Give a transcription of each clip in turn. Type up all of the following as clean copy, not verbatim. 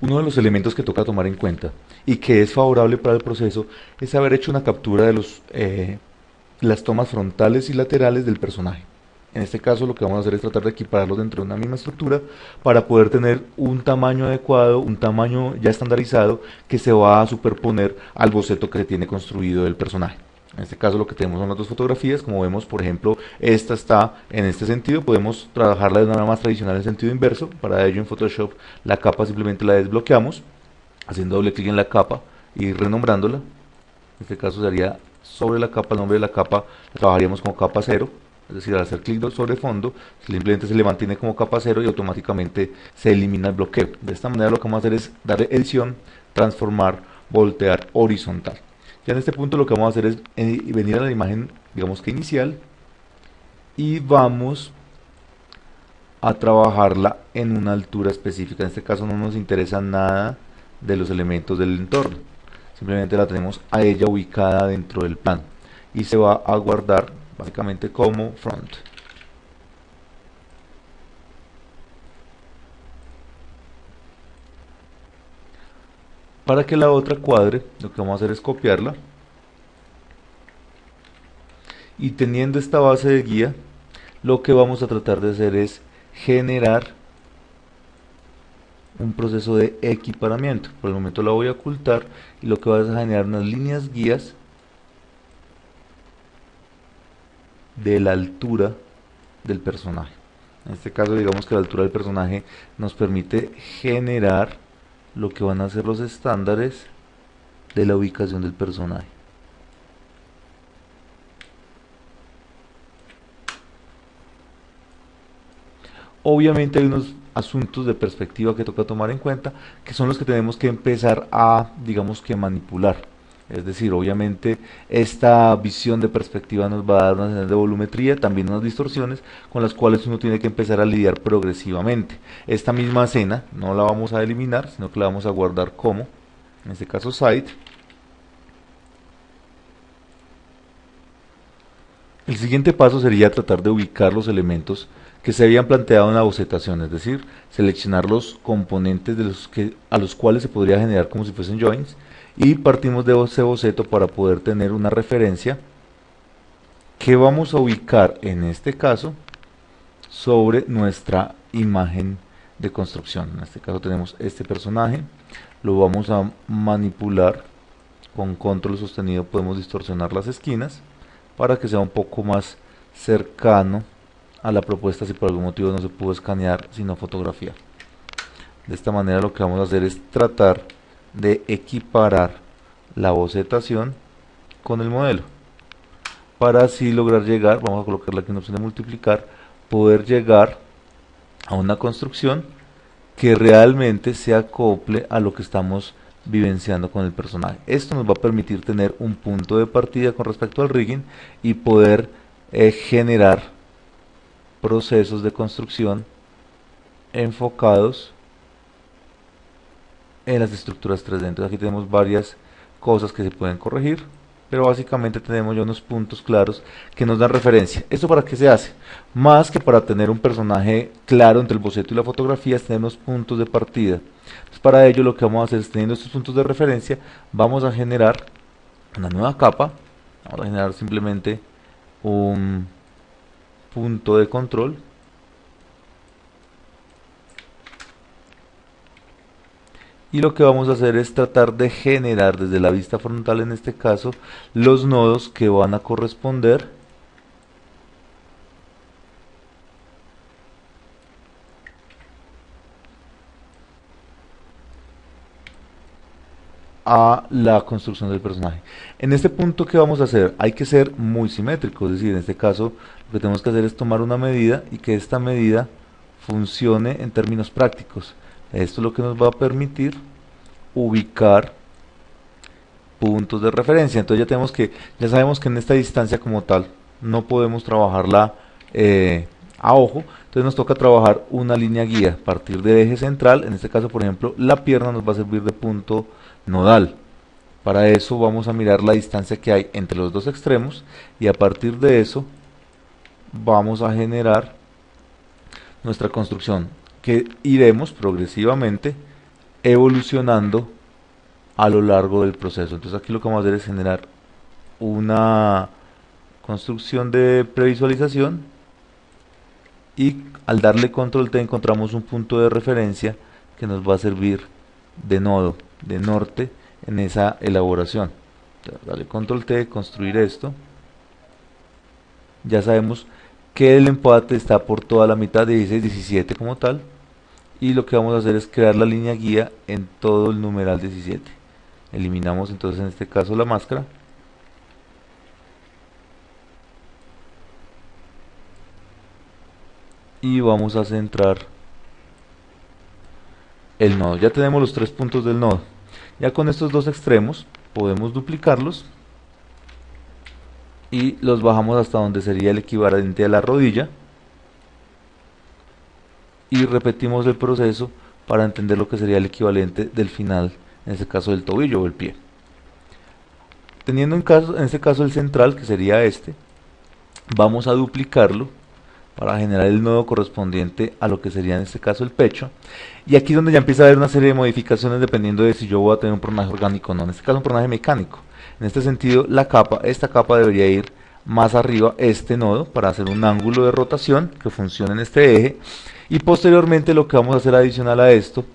Uno de los elementos que toca tomar en cuenta y que es favorable para el proceso es haber hecho una captura de las tomas frontales y laterales del personaje. En este caso lo que vamos a hacer es tratar de equipararlos dentro de una misma estructura para poder tener un tamaño adecuado, un tamaño ya estandarizado que se va a superponer al boceto que se tiene construido del personaje. En este caso lo que tenemos son las dos fotografías, como vemos por ejemplo esta está en este sentido, podemos trabajarla de una manera más tradicional en sentido inverso. Para ello en Photoshop la capa simplemente la desbloqueamos haciendo doble clic en la capa y renombrándola. En este caso sería sobre la capa, el nombre de la capa la trabajaríamos como capa 0, es decir, al hacer clic sobre fondo simplemente se le mantiene como capa 0 y automáticamente se elimina el bloqueo. De esta manera lo que vamos a hacer es darle edición, transformar, voltear horizontal. Ya en este punto lo que vamos a hacer es venir a la imagen, digamos que inicial, y vamos a trabajarla en una altura específica. En este caso no nos interesa nada de los elementos del entorno, simplemente la tenemos a ella ubicada dentro del plano y se va a guardar básicamente como front. Para que la otra cuadre, lo que vamos a hacer es copiarla y teniendo esta base de guía, lo que vamos a tratar de hacer es generar un proceso de equiparamiento. Por el momento la voy a ocultar y lo que va a generar unas líneas guías de la altura del personaje. En este caso digamos que la altura del personaje nos permite generar lo que van a ser los estándares de la ubicación del personaje. Obviamente hay unos asuntos de perspectiva que toca tomar en cuenta, que son los que tenemos que empezar a, digamos que manipular. Es decir, obviamente esta visión de perspectiva nos va a dar una señal de volumetría, también unas distorsiones con las cuales uno tiene que empezar a lidiar progresivamente. Esta misma escena no la vamos a eliminar, sino que la vamos a guardar como, en este caso side. El siguiente paso sería tratar de ubicar los elementos que se habían planteado en la bocetación, es decir, seleccionar los componentes a los cuales se podría generar como si fuesen joins y partimos de ese boceto para poder tener una referencia que vamos a ubicar en este caso sobre nuestra imagen de construcción. En este caso tenemos este personaje, lo vamos a manipular con control sostenido, podemos distorsionar las esquinas para que sea un poco más cercano a la propuesta si por algún motivo no se pudo escanear sino fotografiar. De esta manera lo que vamos a hacer es tratar de equiparar la bocetación con el modelo para así lograr llegar, vamos a colocarle aquí una opción de multiplicar, poder llegar a una construcción que realmente se acople a lo que estamos vivenciando con el personaje. Esto nos va a permitir tener un punto de partida con respecto al rigging y poder generar procesos de construcción enfocados en las estructuras 3D. Entonces aquí tenemos varias cosas que se pueden corregir, pero básicamente tenemos ya unos puntos claros que nos dan referencia. ¿Esto para qué se hace? Más que para tener un personaje claro entre el boceto y la fotografía, es tener unos puntos de partida. Entonces para ello lo que vamos a hacer es, teniendo estos puntos de referencia, vamos a generar una nueva capa. Vamos a generar simplemente un punto de control y lo que vamos a hacer es tratar de generar desde la vista frontal, en este caso, los nodos que van a corresponder a la construcción del personaje. En este punto, ¿qué vamos a hacer? Hay que ser muy simétrico, es decir, en este caso lo que tenemos que hacer es tomar una medida y que esta medida funcione en términos prácticos. Esto es lo que nos va a permitir ubicar puntos de referencia. Entonces ya sabemos que en esta distancia como tal no podemos trabajarla a ojo, entonces nos toca trabajar una línea guía a partir del eje central. En este caso, por ejemplo, la pierna nos va a servir de punto nodal. Para eso vamos a mirar la distancia que hay entre los dos extremos y a partir de eso vamos a generar nuestra construcción, que iremos progresivamente evolucionando a lo largo del proceso. Entonces aquí lo que vamos a hacer es generar una construcción de previsualización y al darle control T encontramos un punto de referencia que nos va a servir de nodo, de norte en esa elaboración. Entonces, dale control T, construir esto. Ya sabemos que el empate está por toda la mitad de 16, 17 como tal. Y lo que vamos a hacer es crear la línea guía en todo el numeral 17. Eliminamos entonces en este caso la máscara. Y vamos a centrar el nodo. Ya tenemos los 3 puntos del nodo. Ya con estos dos extremos podemos duplicarlos y los bajamos hasta donde sería el equivalente a la rodilla y repetimos el proceso para entender lo que sería el equivalente del final, en este caso del tobillo o el pie. Teniendo en este caso el central, que sería este, vamos a duplicarlo para generar el nodo correspondiente a lo que sería en este caso el pecho. Y aquí es donde ya empieza a haber una serie de modificaciones dependiendo de si yo voy a tener un personaje orgánico o no. En este caso un personaje mecánico. En este sentido, esta capa debería ir más arriba, este nodo, para hacer un ángulo de rotación que funcione en este eje. Y posteriormente lo que vamos a hacer adicional a esto,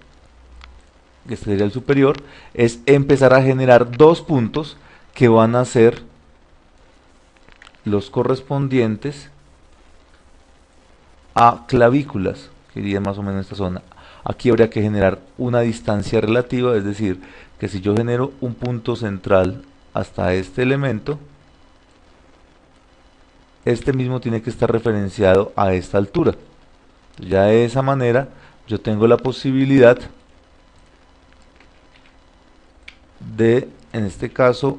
que este sería el superior, es empezar a generar dos puntos que van a ser los correspondientes a clavículas, que iría más o menos en esta zona. Aquí habría que generar una distancia relativa, es decir, que si yo genero un punto central hasta este elemento, este mismo tiene que estar referenciado a esta altura. Ya de esa manera yo tengo la posibilidad de, en este caso,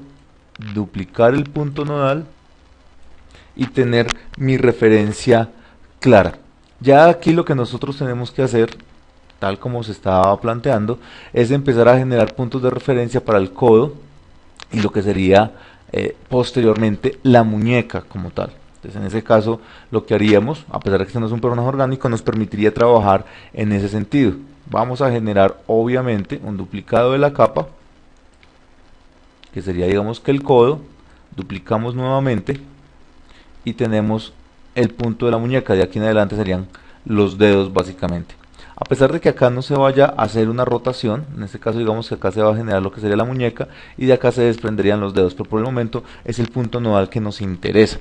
duplicar el punto nodal y tener mi referencia clara. Ya aquí lo que nosotros tenemos que hacer, tal como se estaba planteando, es empezar a generar puntos de referencia para el codo y lo que sería posteriormente la muñeca como tal. Entonces en ese caso lo que haríamos, a pesar de que este no es un personaje orgánico, nos permitiría trabajar en ese sentido. Vamos a generar obviamente un duplicado de la capa, que sería digamos que el codo, duplicamos nuevamente y tenemos el punto de la muñeca. De aquí en adelante serían los dedos básicamente. A pesar de que acá no se vaya a hacer una rotación, en este caso digamos que acá se va a generar lo que sería la muñeca y de acá se desprenderían los dedos, pero por el momento es el punto nodal que nos interesa.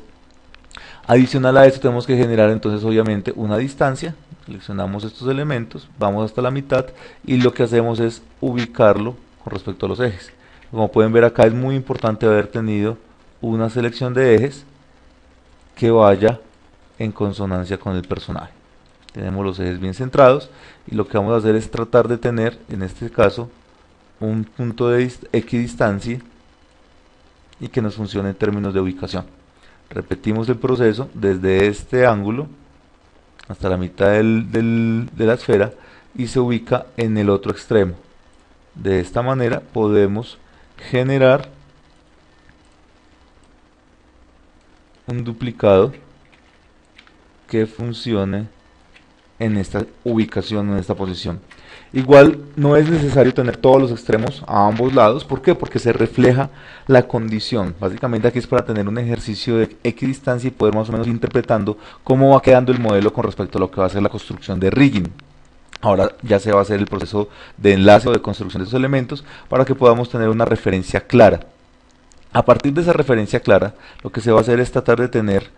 Adicional a esto tenemos que generar entonces obviamente una distancia. Seleccionamos estos elementos, vamos hasta la mitad y lo que hacemos es ubicarlo con respecto a los ejes. Como pueden ver acá es muy importante haber tenido una selección de ejes que vaya en consonancia con el personaje. Tenemos los ejes bien centrados y lo que vamos a hacer es tratar de tener en este caso un punto de equidistancia y que nos funcione en términos de ubicación. Repetimos el proceso desde este ángulo hasta la mitad de la esfera y se ubica en el otro extremo. De esta manera podemos generar un duplicado que funcione en esta ubicación, en esta posición. Igual no es necesario tener todos los extremos a ambos lados. ¿Por qué? Porque se refleja la condición. Básicamente aquí es para tener un ejercicio de equidistancia y poder más o menos ir interpretando cómo va quedando el modelo con respecto a lo que va a ser la construcción de rigging. Ahora ya se va a hacer el proceso de enlace o de construcción de esos elementos para que podamos tener una referencia clara. A partir de esa referencia clara, lo que se va a hacer es tratar de tener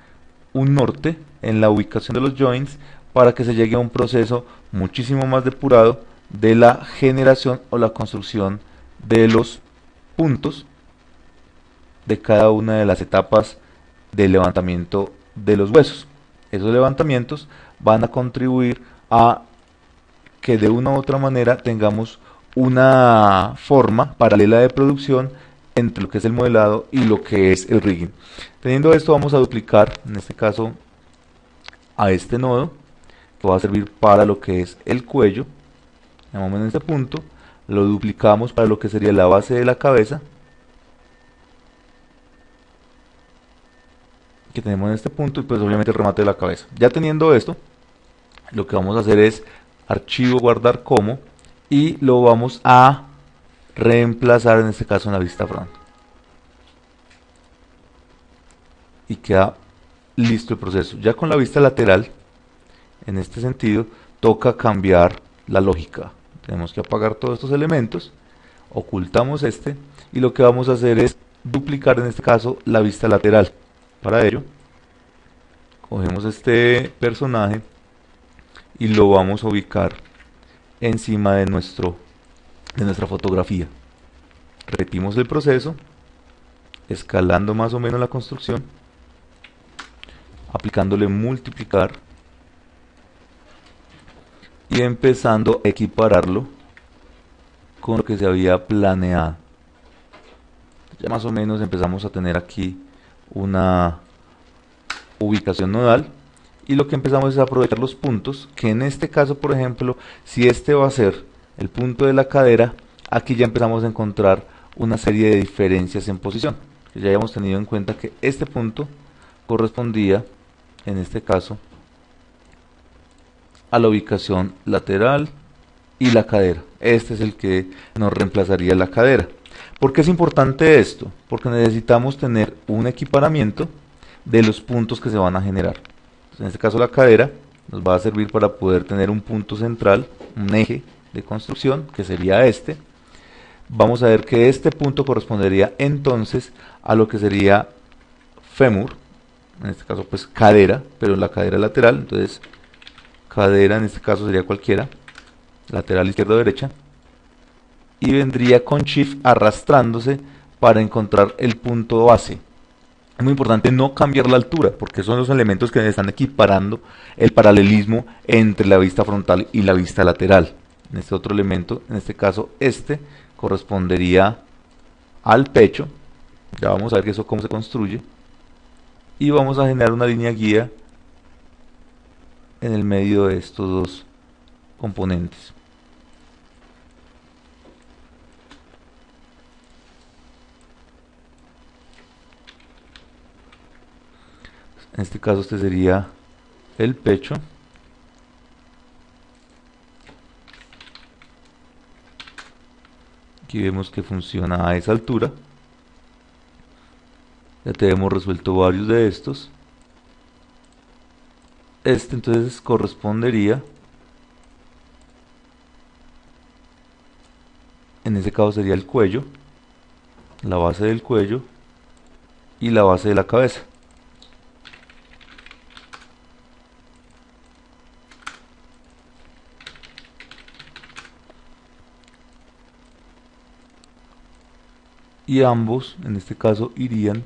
un norte en la ubicación de los joints para que se llegue a un proceso muchísimo más depurado de la generación o la construcción de los puntos de cada una de las etapas del levantamiento de los huesos. Esos levantamientos van a contribuir a que de una u otra manera tengamos una forma paralela de producción entre lo que es el modelado y lo que es el rigging. Teniendo esto vamos a duplicar, en este caso, a este nodo, que va a servir para lo que es el cuello. Llamamos en este punto, lo duplicamos para lo que sería la base de la cabeza, que tenemos en este punto, y pues obviamente el remate de la cabeza. Ya teniendo esto, lo que vamos a hacer es archivo guardar como, y lo vamos a reemplazar en este caso en la vista front. Y queda listo el proceso. Ya con la vista lateral, en este sentido, toca cambiar la lógica. Tenemos que apagar todos estos elementos, ocultamos este, y lo que vamos a hacer es duplicar en este caso la vista lateral. Para ello, cogemos este personaje y lo vamos a ubicar encima de nuestra fotografía. Repetimos el proceso, escalando más o menos la construcción, aplicándole multiplicar y empezando a equipararlo con lo que se había planeado. Ya más o menos empezamos a tener aquí una ubicación nodal, y lo que empezamos es a aprovechar los puntos, que en este caso, por ejemplo, si este va a ser el punto de la cadera, aquí ya empezamos a encontrar una serie de diferencias en posición. Ya habíamos tenido en cuenta que este punto correspondía, en este caso, a la ubicación lateral y la cadera. Este es el que nos reemplazaría la cadera. ¿Por qué es importante esto? Porque necesitamos tener un equiparamiento de los puntos que se van a generar. Entonces, en este caso la cadera nos va a servir para poder tener un punto central, un eje de construcción, que sería este. Vamos a ver que este punto correspondería entonces a lo que sería fémur, en este caso pues cadera, pero la cadera lateral. Entonces cadera en este caso sería cualquiera, lateral izquierda o derecha, y vendría con Shift arrastrándose para encontrar el punto base. Es muy importante no cambiar la altura, porque son los elementos que están equiparando el paralelismo entre la vista frontal y la vista lateral. En este otro elemento, en este caso este, correspondería al pecho. Ya vamos a ver eso cómo se construye. Y vamos a generar una línea guía en el medio de estos dos componentes. En este caso este sería el pecho. Aquí vemos que funciona a esa altura. Ya tenemos resuelto varios de estos. Este entonces correspondería, en este caso sería el cuello, la base del cuello y la base de la cabeza. Y ambos en este caso irían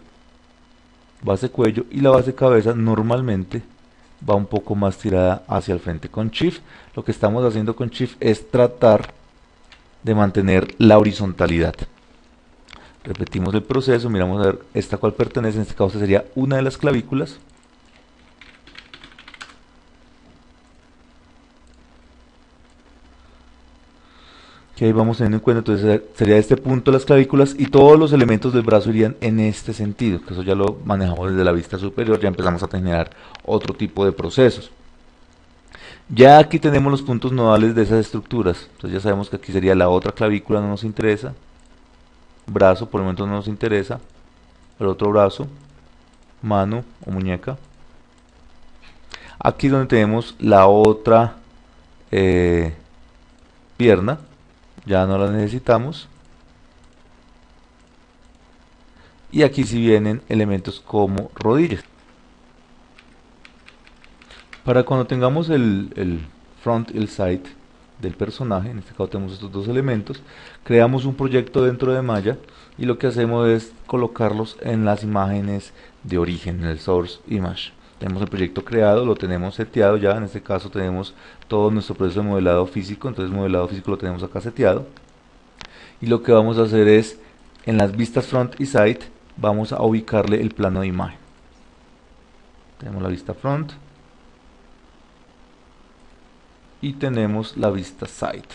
base cuello, y la base cabeza normalmente va un poco más tirada hacia el frente. Con Shift lo que estamos haciendo con Shift es tratar de mantener la horizontalidad. Repetimos el proceso, miramos a ver esta cual pertenece, en este caso sería una de las clavículas. Que ahí vamos teniendo en cuenta, entonces sería este punto las clavículas, y todos los elementos del brazo irían en este sentido, que eso ya lo manejamos desde la vista superior. Ya empezamos a generar otro tipo de procesos. Ya aquí tenemos los puntos nodales de esas estructuras, entonces ya sabemos que aquí sería la otra clavícula, no nos interesa, brazo por el momento no nos interesa, el otro brazo, mano o muñeca. Aquí donde tenemos la otra pierna, ya no la necesitamos. Y aquí sí vienen elementos como rodillas. Para cuando tengamos el front y el side del personaje, en este caso tenemos estos dos elementos, creamos un proyecto dentro de Maya y lo que hacemos es colocarlos en las imágenes de origen, en el source image. Tenemos el proyecto creado, lo tenemos seteado ya, en este caso tenemos todo nuestro proceso de modelado físico, entonces modelado físico lo tenemos acá seteado. Y lo que vamos a hacer es, en las vistas front y side, vamos a ubicarle el plano de imagen. Tenemos la vista front y tenemos la vista side.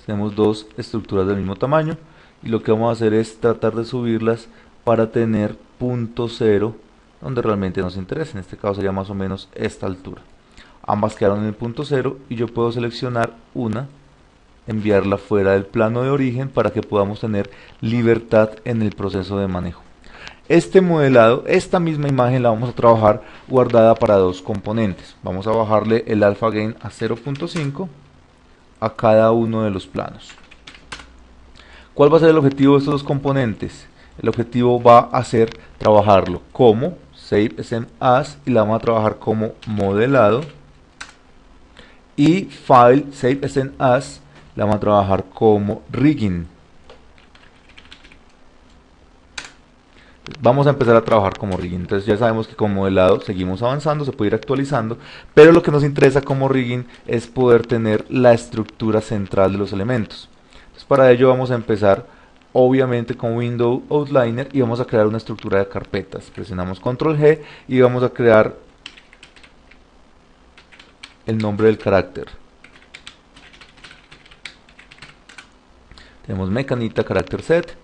Tenemos dos estructuras del mismo tamaño y lo que vamos a hacer es tratar de subirlas para tener punto cero donde realmente nos interesa. En este caso sería más o menos esta altura. ambas quedaron en el punto 0 y yo puedo seleccionar una, enviarla fuera del plano de origen para que podamos tener libertad en el proceso de manejo. Este modelado, esta misma imagen la vamos a trabajar guardada para dos componentes. Vamos a bajarle el alpha gain a 0.5 a cada uno de los planos. ¿Cuál va a ser el objetivo de estos dos componentes? El objetivo va a ser trabajarlo como Save SM As y la vamos a trabajar como modelado, y File Save SM As la vamos a trabajar como rigging. Vamos a empezar a trabajar como rigging. Entonces ya sabemos que como modelado seguimos avanzando, se puede ir actualizando, pero lo que nos interesa como rigging es poder tener la estructura central de los elementos. Entonces para ello vamos a empezar obviamente con Window Outliner y vamos a crear una estructura de carpetas. Presionamos Control G y vamos a crear el nombre del carácter. Tenemos mecanita carácter set,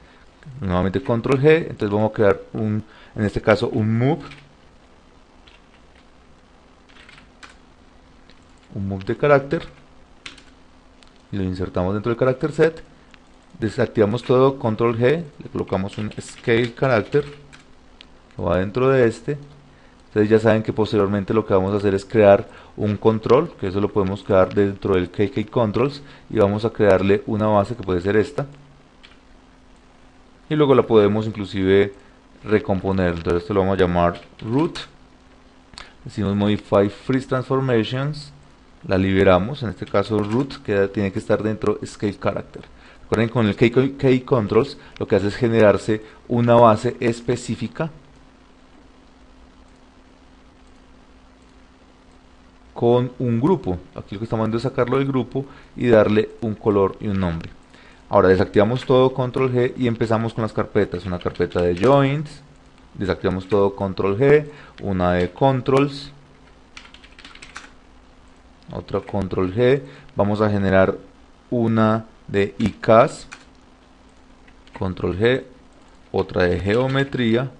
nuevamente Control G, entonces vamos a crear en este caso un move de carácter y lo insertamos dentro del carácter set. Desactivamos todo, Control G, le colocamos un scale character que va dentro de este. Entonces ya saben que posteriormente lo que vamos a hacer es crear un control, que eso lo podemos crear dentro del KK Controls, y vamos a crearle una base que puede ser esta, y luego la podemos inclusive recomponer. Entonces esto lo vamos a llamar root, decimos modify freeze transformations, la liberamos, en este caso root tiene que estar dentro scale character. Recuerden, con el KK Controls lo que hace es generarse una base específica con un grupo. Aquí lo que estamos haciendo es sacarlo del grupo y darle un color y un nombre. Ahora desactivamos todo, Control G, y empezamos con las carpetas. Una carpeta de joints, desactivamos todo, Control G, una de controls, otra Control G, vamos a generar una de ICAS, Control G, otra de geometría,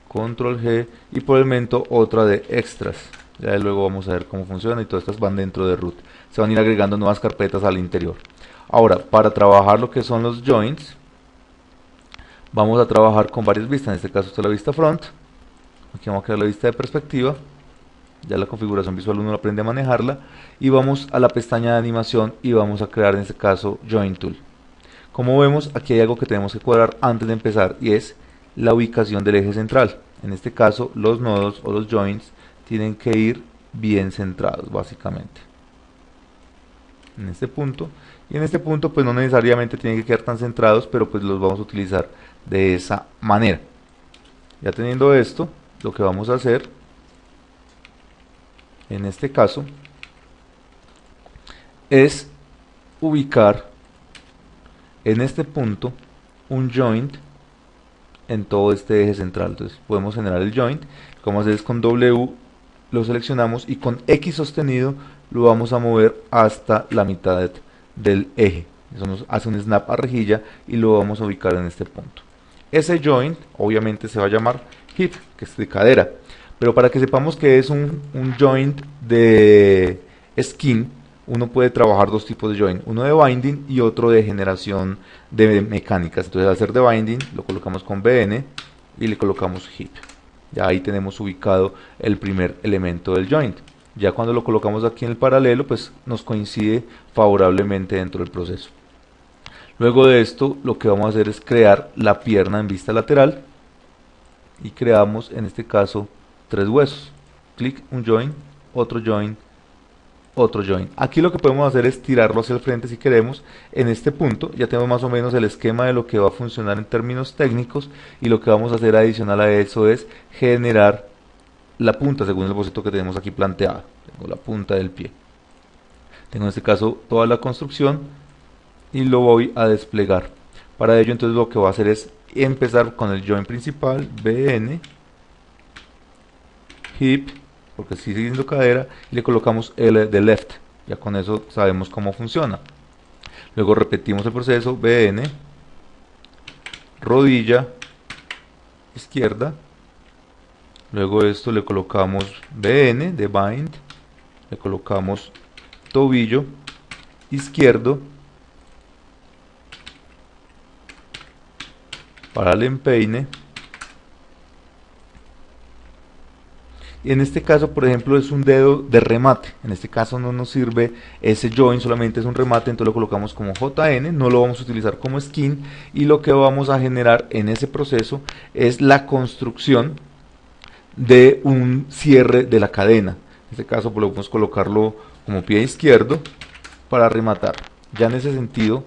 Control G, y por el momento otra de extras. Ya luego vamos a ver cómo funciona, y todas estas van dentro de root. Se van a ir agregando nuevas carpetas al interior. Ahora, para trabajar lo que son los joints, vamos a trabajar con varias vistas. En este caso esta es la vista front, aquí vamos a crear la vista de perspectiva. Ya la configuración visual uno aprende a manejarla, y vamos a la pestaña de animación y vamos a crear en este caso Joint Tool. Como vemos, aquí hay algo que tenemos que cuadrar antes de empezar, y es la ubicación del eje central. En este caso los nodos o los joints tienen que ir bien centrados, básicamente en este punto, y en este punto pues no necesariamente tienen que quedar tan centrados, pero pues los vamos a utilizar de esa manera. Ya teniendo esto, lo que vamos a hacer en este caso es ubicar en este punto un joint en todo este eje central. Entonces podemos generar el joint. Lo que vamos a hacer es con W lo seleccionamos y con X sostenido lo vamos a mover hasta la mitad del eje. Eso nos hace un snap a rejilla y lo vamos a ubicar en este punto. Ese joint obviamente se va a llamar hip, que es de cadera, pero para que sepamos que es un joint de skin, uno puede trabajar dos tipos de joint, uno de binding y otro de generación de mecánicas. Entonces al hacer de binding lo colocamos con BN y le colocamos hip. Ya ahí tenemos ubicado el primer elemento del joint. Ya cuando lo colocamos aquí en el paralelo, pues nos coincide favorablemente dentro del proceso. Luego de esto, lo que vamos a hacer es crear la pierna en vista lateral, y creamos en este caso tres huesos. Clic, un join, otro join, otro join. Aquí lo que podemos hacer es tirarlo hacia el frente si queremos. En este punto ya tenemos más o menos el esquema de lo que va a funcionar en términos técnicos, y lo que vamos a hacer adicional a eso es generar la punta según el boceto que tenemos aquí planteado. Tengo la punta del pie, tengo en este caso toda la construcción y lo voy a desplegar. Para ello entonces lo que voy a hacer es empezar con el join principal, BN, hip, porque sigue siendo cadera, y le colocamos L de left. Ya con eso sabemos cómo funciona. Luego repetimos el proceso, BN, rodilla izquierda, Luego de esto le colocamos BN de bind, le colocamos tobillo izquierdo para el empeine. Y en este caso, por ejemplo, es un dedo de remate. En este caso no nos sirve ese join, solamente es un remate, entonces lo colocamos como JN, no lo vamos a utilizar como skin, y lo que vamos a generar en ese proceso es la construcción de un cierre de la cadena. En este caso podemos colocarlo como pie izquierdo para rematar. Ya en ese sentido,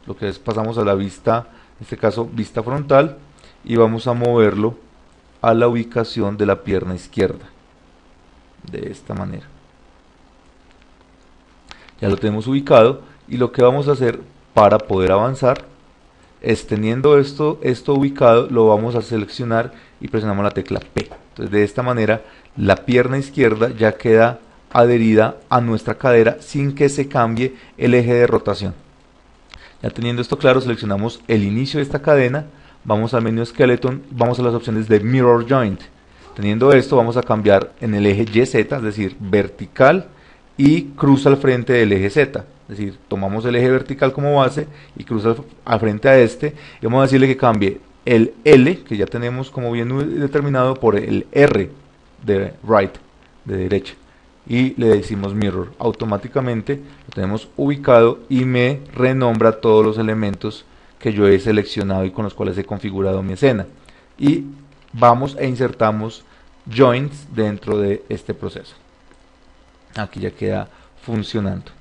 lo que es, pasamos a la vista, en este caso vista frontal, y vamos a moverlo a la ubicación de la pierna izquierda, de esta manera. Ya lo tenemos ubicado, y lo que vamos a hacer para poder avanzar es, teniendo esto ubicado, lo vamos a seleccionar y presionamos la tecla P. Entonces de esta manera la pierna izquierda ya queda adherida a nuestra cadera sin que se cambie el eje de rotación. Ya teniendo esto claro, seleccionamos el inicio de esta cadena, vamos al menú Skeleton, vamos a las opciones de Mirror Joint. Teniendo esto, vamos a cambiar en el eje YZ, es decir, vertical, y cruza al frente del eje Z. Es decir, tomamos el eje vertical como base y cruza al frente a este, y vamos a decirle que cambie el L, que ya tenemos como bien determinado, por el R de right, de derecha, y le decimos mirror. Automáticamente lo tenemos ubicado y me renombra todos los elementos que yo he seleccionado y con los cuales he configurado mi escena, y vamos e insertamos joints dentro de este proceso. Aquí ya queda funcionando.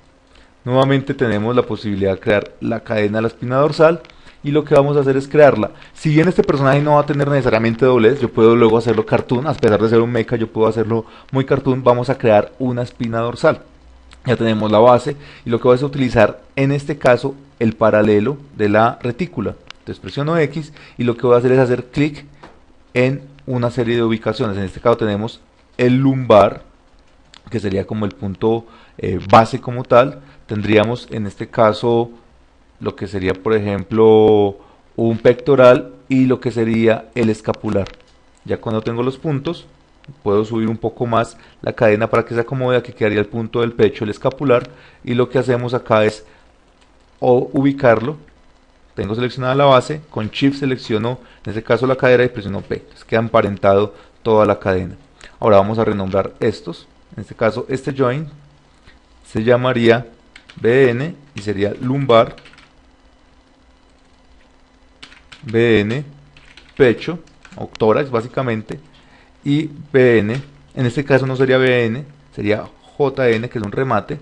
Nuevamente tenemos la posibilidad de crear la cadena de la espina dorsal, y lo que vamos a hacer es crearla. Si bien este personaje no va a tener necesariamente doblez, yo puedo luego hacerlo cartoon, a pesar de ser un mecha yo puedo hacerlo muy cartoon. Vamos a crear una espina dorsal. Ya tenemos la base, y lo que vas a utilizar en este caso el paralelo de la retícula. Entonces presiono X, y lo que voy a hacer es hacer clic en una serie de ubicaciones. En este caso tenemos el lumbar, que sería como el punto base como tal. Tendríamos en este caso lo que sería, por ejemplo, un pectoral y lo que sería el escapular. Ya cuando tengo los puntos, puedo subir un poco más la cadena para que se acomode. Aquí quedaría el punto del pecho, el escapular, y lo que hacemos acá es ubicarlo. Tengo seleccionada la base, con Shift selecciono en este caso la cadera y presiono P. Entonces queda emparentado toda la cadena. Ahora vamos a renombrar estos. En este caso este joint se llamaría BN y sería lumbar, BN pecho o tórax básicamente, y BN, en este caso no sería BN, sería JN, que es un remate,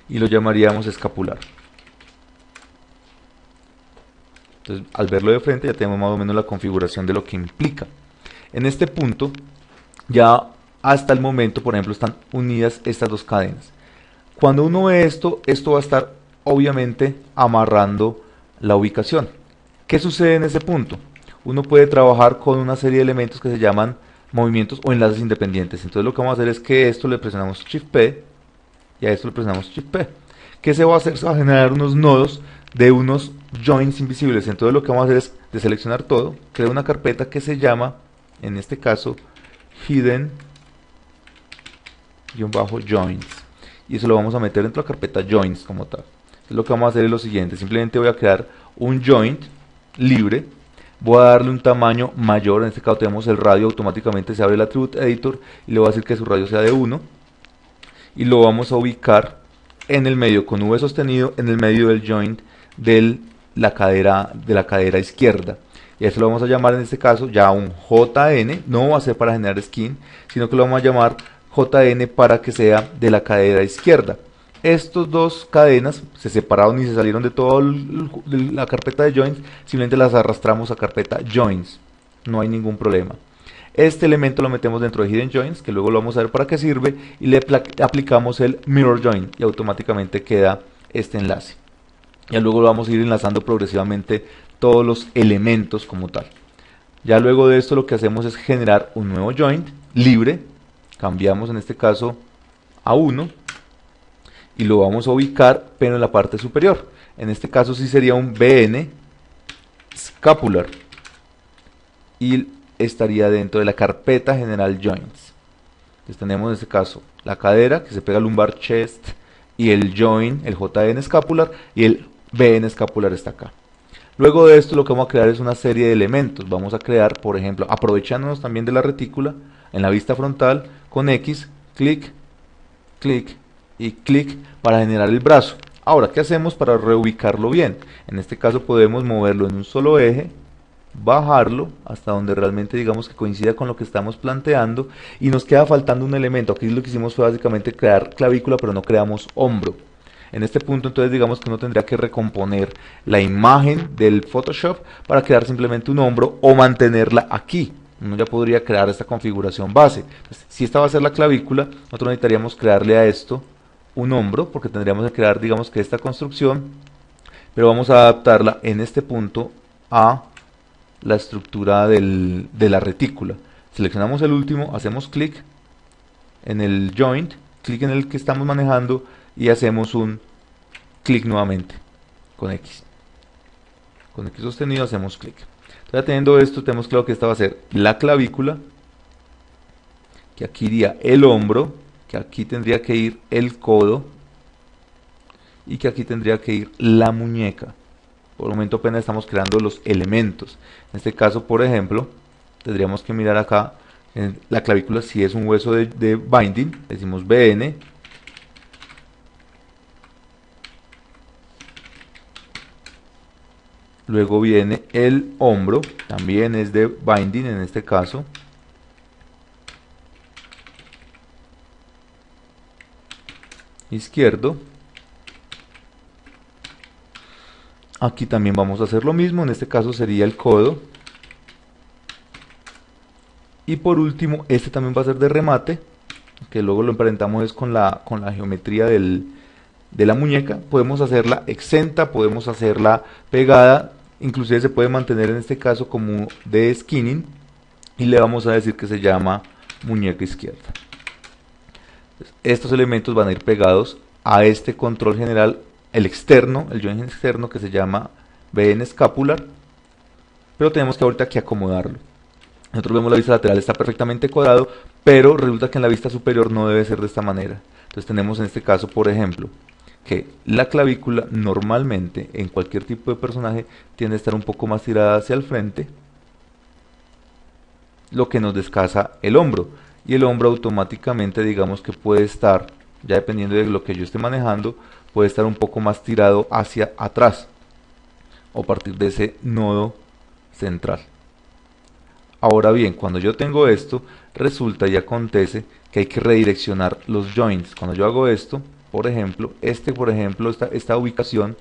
y lo llamaríamos escapular. Entonces, al verlo de frente ya tenemos más o menos la configuración de lo que implica. En este punto, ya hasta el momento, por ejemplo, están unidas estas dos cadenas. Cuando uno ve esto, esto va a estar obviamente amarrando la ubicación. ¿Qué sucede en ese punto? Uno puede trabajar con una serie de elementos que se llaman movimientos o enlaces independientes. Entonces lo que vamos a hacer es que esto le presionamos Shift P y a esto le presionamos Shift P. ¿Qué se va a hacer? Se va a generar unos nodos de unos joints invisibles. Entonces lo que vamos a hacer es deseleccionar todo, crear una carpeta que se llama, en este caso, hidden-joints, y eso lo vamos a meter dentro de la carpeta joints como tal. Entonces lo que vamos a hacer es lo siguiente: simplemente voy a crear un joint libre, voy a darle un tamaño mayor. En este caso tenemos el radio, automáticamente se abre el Attribute Editor y le voy a decir que su radio sea de 1, y lo vamos a ubicar en el medio con V sostenido, en el medio del joint de la cadera izquierda, y a eso lo vamos a llamar en este caso ya un JN. No va a ser para generar skin, sino que lo vamos a llamar JN para que sea de la cadera izquierda. Estos dos cadenas se separaron y se salieron de toda la carpeta de joints, simplemente las arrastramos a carpeta joints, no hay ningún problema. Este elemento lo metemos dentro de Hidden Joints, que luego lo vamos a ver para qué sirve, y le aplicamos el Mirror Joint y automáticamente queda este enlace. Ya luego lo vamos a ir enlazando progresivamente todos los elementos como tal. Ya luego de esto lo que hacemos es generar un nuevo joint libre, cambiamos en este caso a 1 y lo vamos a ubicar pero en la parte superior. En este caso sí sería un BN scapular, y estaría dentro de la carpeta general joints. Entonces tenemos en este caso la cadera que se pega al lumbar chest y el join, el JN escapular y el BN escapular está acá. Luego de esto lo que vamos a crear es una serie de elementos. Vamos a crear, por ejemplo, aprovechándonos también de la retícula, en la vista frontal, con X, clic, clic y clic para generar el brazo. Ahora, ¿qué hacemos para reubicarlo bien? En este caso podemos moverlo en un solo eje, bajarlo hasta donde realmente digamos que coincida con lo que estamos planteando y nos queda faltando un elemento. Aquí lo que hicimos fue básicamente crear clavícula, pero no creamos hombro. En este punto entonces digamos que uno tendría que recomponer la imagen del Photoshop para crear simplemente un hombro o mantenerla aquí. Uno ya podría crear esta configuración base. Entonces, si esta va a ser la clavícula, nosotros necesitaríamos crearle a esto un hombro, porque tendríamos que crear digamos que esta construcción, pero vamos a adaptarla en este punto a la estructura de la retícula. Seleccionamos el último, hacemos clic en el joint, clic en el que estamos manejando y hacemos un clic nuevamente con X. Con X sostenido hacemos clic. Ya teniendo esto, tenemos claro que esta va a ser la clavícula, que aquí iría el hombro, que aquí tendría que ir el codo y que aquí tendría que ir la muñeca. Por el momento apenas estamos creando los elementos. En este caso, por ejemplo, tendríamos que mirar acá en la clavícula si es un hueso de binding, decimos BN. Luego viene el hombro, también es de binding en este caso. Izquierdo. Aquí también vamos a hacer lo mismo, en este caso sería el codo. Y por último, este también va a ser de remate, que luego lo emparentamos es con la geometría de la muñeca. Podemos hacerla exenta, podemos hacerla pegada, inclusive se puede mantener en este caso como de skinning y le vamos a decir que se llama muñeca izquierda. Entonces, estos elementos van a ir pegados a este control general, el externo, el joint externo que se llama BN escapular, pero tenemos que ahorita que acomodarlo. Nosotros vemos la vista lateral está perfectamente cuadrado, pero resulta que en la vista superior no debe ser de esta manera. Entonces tenemos en este caso, por ejemplo, que la clavícula normalmente en cualquier tipo de personaje tiende a estar un poco más tirada hacia el frente, lo que nos descasa el hombro. Y el hombro automáticamente digamos que puede estar, ya dependiendo de lo que yo esté manejando, puede estar un poco más tirado hacia atrás o a partir de ese nodo central. Ahora bien, cuando yo tengo esto, resulta y acontece que hay que redireccionar los joints. Cuando yo hago esto, por ejemplo, esta ubicación,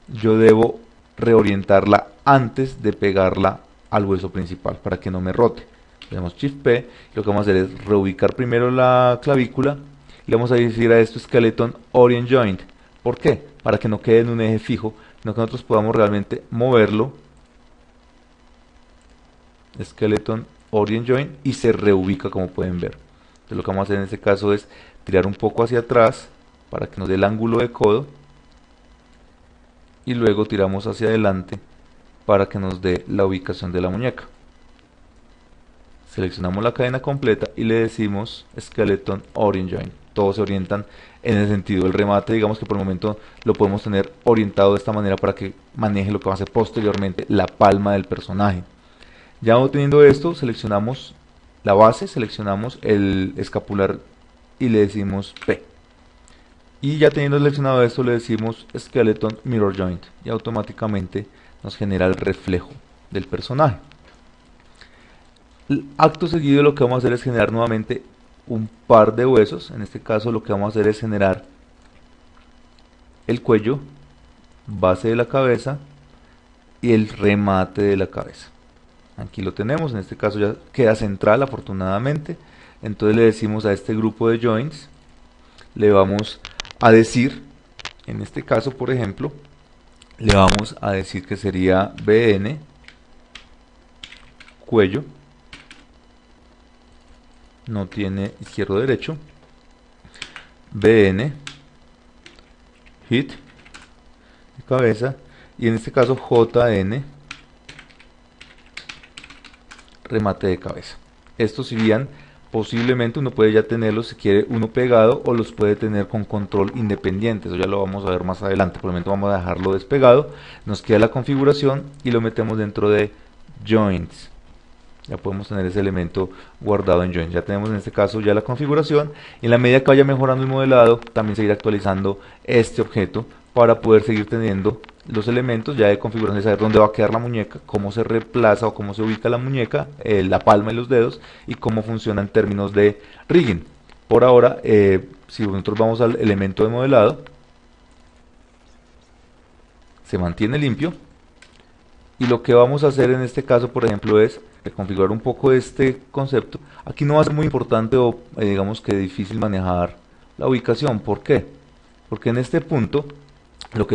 yo debo reorientarla antes de pegarla al hueso principal para que no me rote. Le damos Shift P, y lo que vamos a hacer es reubicar primero la clavícula y le vamos a decir a esto Skeleton Orient Joint. ¿Por qué? Para que no quede en un eje fijo, sino que nosotros podamos realmente moverlo. Skeleton Orient Joint y se reubica como pueden ver. Entonces lo que vamos a hacer en este caso es tirar un poco hacia atrás para que nos dé el ángulo de codo y luego tiramos hacia adelante para que nos dé la ubicación de la muñeca. Seleccionamos la cadena completa y le decimos Skeleton Orient Joint. Todos se orientan en el sentido del remate, digamos que por el momento lo podemos tener orientado de esta manera para que maneje lo que va a hacer posteriormente la palma del personaje. Ya teniendo esto, seleccionamos la base, seleccionamos el escapular y le decimos P. Y ya teniendo seleccionado esto, le decimos Skeleton Mirror Joint. Y automáticamente nos genera el reflejo del personaje. Acto seguido lo que vamos a hacer es generar nuevamente un par de huesos. En este caso lo que vamos a hacer es generar el cuello, base de la cabeza y el remate de la cabeza. Aquí lo tenemos, en este caso ya queda central afortunadamente. Entonces le decimos a este grupo de joints, le vamos a decir, en este caso por ejemplo, le vamos a decir que sería BN, cuello, no tiene izquierdo o derecho, BN, hit, cabeza, y en este caso JN, remate de cabeza. Estos si bien posiblemente uno puede ya tenerlos si quiere uno pegado o los puede tener con control independiente, eso ya lo vamos a ver más adelante. Por el momento vamos a dejarlo despegado, nos queda la configuración y lo metemos dentro de Joints. Ya podemos tener ese elemento guardado en Joints. Ya tenemos en este caso ya la configuración y en la medida que vaya mejorando el modelado también seguir actualizando este objeto para poder seguir teniendo los elementos ya de configuración, de saber dónde va a quedar la muñeca, cómo se reemplaza o cómo se ubica la muñeca, la palma y los dedos y cómo funciona en términos de rigging. Por ahora, si nosotros vamos al elemento de modelado, se mantiene limpio y lo que vamos a hacer en este caso, por ejemplo, es reconfigurar un poco este concepto. Aquí no va a ser muy importante o digamos que difícil manejar la ubicación. ¿Por qué? Porque en este punto lo que